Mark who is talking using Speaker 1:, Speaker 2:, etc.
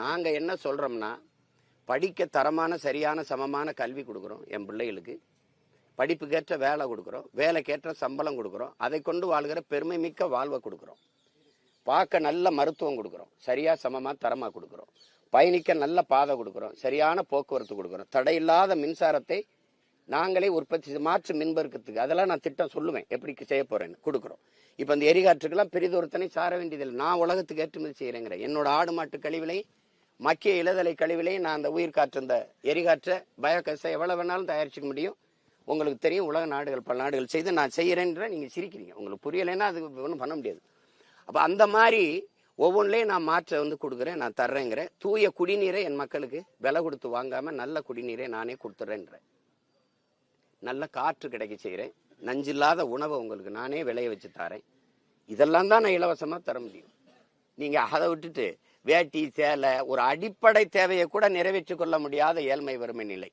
Speaker 1: நாங்கள் என்ன சொல்கிறோம்னா, படிக்க தரமான சரியான சமமான கல்வி கொடுக்குறோம் என் பிள்ளைகளுக்கு, படிப்புக்கேற்ற வேலை கொடுக்குறோம், வேலைக்கேற்ற சம்பளம் கொடுக்குறோம், அதை கொண்டு வாழ்கிற பெருமை மிக்க வாழ்வை கொடுக்குறோம், பார்க்க நல்ல மருத்துவம் கொடுக்குறோம், சரியா சமமாக தரமாக கொடுக்குறோம், பயணிக்க நல்ல பாதை கொடுக்குறோம், சரியான போக்குவரத்து கொடுக்குறோம், தடையில்லாத மின்சாரத்தை நாங்களே உற்பத்தி மாற்று மின்பெருக்கத்துக்கு அதெல்லாம் நான் திட்டம் சொல்லுவேன் எப்படி செய்ய போறேன்னு கொடுக்குறோம். இப்போ இந்த எரிகாற்றுக்கெல்லாம் பெரிதொருத்தனை சார வேண்டியதில்லை. நான் உலகத்துக்கு ஏற்றுமதி செய்கிறேங்கிறேன். என்னோட ஆடு மாட்டு கழிவிலை, மக்கிய இலதலை கழிவிலையும் நான் அந்த உயிர் காற்று இந்த எரிகாற்றை பயோகேஸை எவ்வளோ வேணாலும் தயாரிச்சிக்க முடியும். உங்களுக்கு தெரியும், உலக நாடுகள் பல நாடுகள் செய்து நான் செய்கிறேன்ற நீங்கள் சிரிக்கிறீங்க. உங்களுக்கு புரியலைன்னா அது ஒன்றும் பண்ண முடியாது. அப்போ அந்த மாதிரி ஒவ்வொன்றிலையும் நான் மாற்ற கொடுக்குறேன், நான் தர்றேங்கிறேன். தூய குடிநீரை என் மக்களுக்கு விலை கொடுத்து வாங்காமல் நல்ல குடிநீரை நானே கொடுத்துட்றேன்றேன். நல்ல காற்று கிடைக்க செய்கிறேன். நஞ்சில்லாத உணவை உங்களுக்கு நானே விளைய வச்சு தரேன். இதெல்லாம் தான் நான் இலவசமாக தர முடியும். நீங்கள் அதை விட்டுட்டு வேட்டி சேலை ஒரு அடிப்படை தேவையை கூட நிறைவேற்றிக் கொள்ள முடியாத ஏழ்மை வறுமை நிலை.